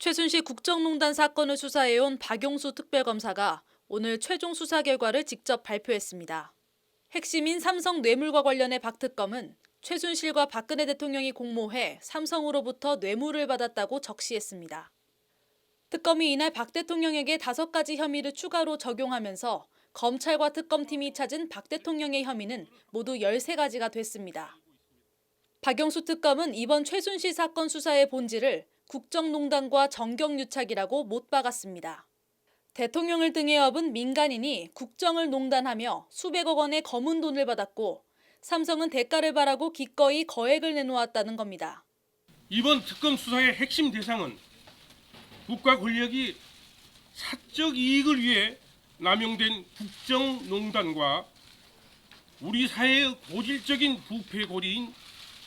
최순실 국정농단 사건을 수사해온 박용수 특별검사가 오늘 최종 수사 결과를 직접 발표했습니다. 핵심인 삼성 뇌물과 관련해 박 특검은 최순실과 박근혜 대통령이 공모해 삼성으로부터 뇌물을 받았다고 적시했습니다. 특검이 이날 박 대통령에게 5가지 혐의를 추가로 적용하면서 검찰과 특검팀이 찾은 박 대통령의 혐의는 모두 13가지가 됐습니다. 박용수 특검은 이번 최순실 사건 수사의 본질을 국정농단과 정경유착이라고 못 박았습니다. 대통령을 등에 업은 민간인이 국정을 농단하며 수백억 원의 검은 돈을 받았고 삼성은 대가를 바라고 기꺼이 거액을 내놓았다는 겁니다. 이번 특검 수사의 핵심 대상은 국가 권력이 사적 이익을 위해 남용된 국정농단과 우리 사회의 고질적인 부패 고리인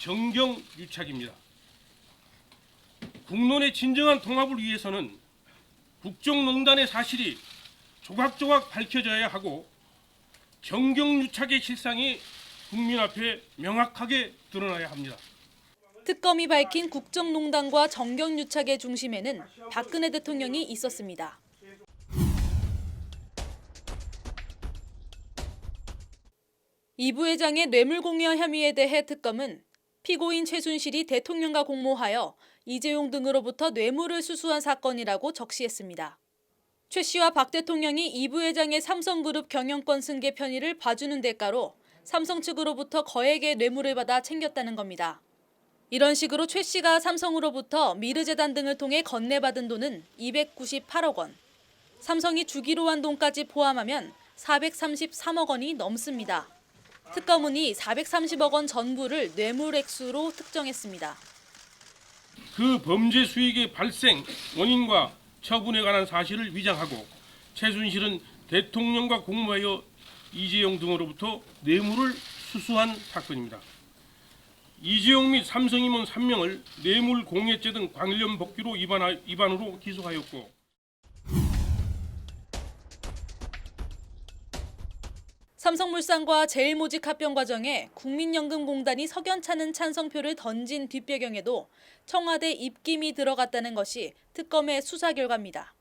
정경유착입니다. 국론의 진정한 통합을 위해서는 국정농단의 사실이 조각조각 밝혀져야 하고 정경유착의 실상이 국민 앞에 명확하게 드러나야 합니다. 특검이 밝힌 국정농단과 정경유착의 중심에는 박근혜 대통령이 있었습니다. 이 부회장의 뇌물공여 혐의에 대해 특검은 피고인 최순실이 대통령과 공모하여 이재용 등으로부터 뇌물을 수수한 사건이라고 적시했습니다. 최 씨와 박 대통령이 이 부회장의 삼성그룹 경영권 승계 편의를 봐주는 대가로 삼성 측으로부터 거액의 뇌물을 받아 챙겼다는 겁니다. 이런 식으로 최 씨가 삼성으로부터 미르재단 등을 통해 건네받은 돈은 298억 원, 삼성이 주기로 한 돈까지 포함하면 433억 원이 넘습니다. 특검은 이 430억 원 전부를 뇌물 액수로 특정했습니다. 그 범죄 수익의 발생, 원인과 처분에 관한 사실을 위장하고 최순실은 대통령과 공모하여 이재용 등으로부터 뇌물을 수수한 사건입니다. 이재용 및 삼성 임원 3명을 뇌물 공여죄 등 관련 법규로 위반으로 기소하였고 삼성물산과 제일모직 합병 과정에 국민연금공단이 석연찮은 찬성표를 던진 뒷배경에도 청와대 입김이 들어갔다는 것이 특검의 수사 결과입니다.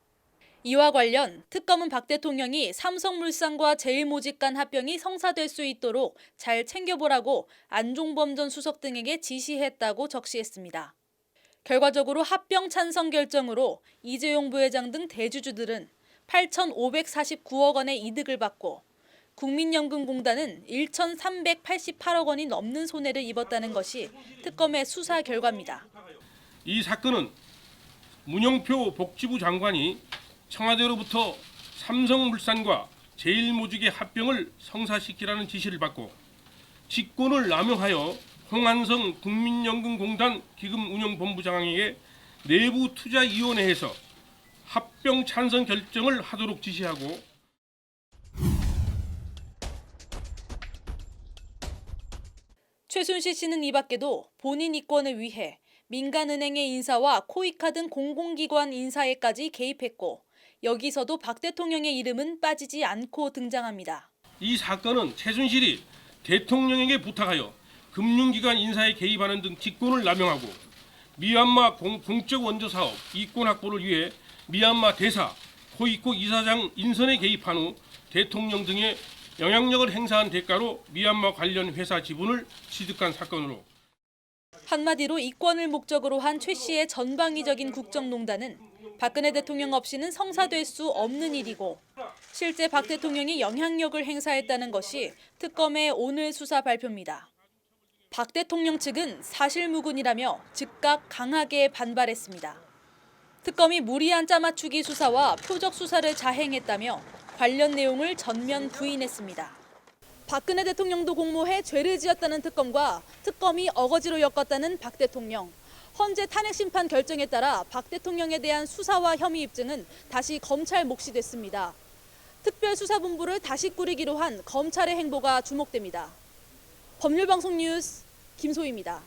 이와 관련 특검은 박 대통령이 삼성물산과 제일모직 간 합병이 성사될 수 있도록 잘 챙겨보라고 안종범 전 수석 등에게 지시했다고 적시했습니다. 결과적으로 합병 찬성 결정으로 이재용 부회장 등 대주주들은 8,549억 원의 이득을 받고 국민연금공단은 1,388억 원이 넘는 손해를 입었다는 것이 특검의 수사 결과입니다. 이 사건은 문영표 복지부 장관이 청와대로부터 삼성물산과 제일모직의 합병을 성사시키라는 지시를 받고 직권을 남용하여 홍한성 국민연금공단 기금운영본부장에게 내부투자위원회에서 합병 찬성 결정을 하도록 지시하고 최순실 씨는 이 밖에도 본인 이권을 위해 민간은행의 인사와 코이카 등 공공기관 인사에까지 개입했고 여기서도 박 대통령의 이름은 빠지지 않고 등장합니다. 이 사건은 최순실이 대통령에게 부탁하여 금융기관 인사에 개입하는 등 직권을 남용하고 미얀마 공적 원조 사업 이권 확보를 위해 미얀마 대사, 코이코 이사장 인선에 개입한 후 대통령 등의 영향력을 행사한 대가로 미얀마 관련 회사 지분을 취득한 사건으로 한마디로 이권을 목적으로 한 최 씨의 전방위적인 국정농단은 박근혜 대통령 없이는 성사될 수 없는 일이고 실제 박 대통령이 영향력을 행사했다는 것이 특검의 오늘 수사 발표입니다. 박 대통령 측은 사실무근이라며 즉각 강하게 반발했습니다. 특검이 무리한 짜맞추기 수사와 표적 수사를 자행했다며 관련 내용을 전면 부인했습니다. 박근혜 대통령도 공모해 죄를 지었다는 특검과 특검이 어거지로 엮었다는 박 대통령. 헌재 탄핵 심판 결정에 따라 박 대통령에 대한 수사와 혐의 입증은 다시 검찰 몫이 됐습니다. 특별수사본부를 다시 꾸리기로 한 검찰의 행보가 주목됩니다. 법률방송 뉴스 김소희입니다.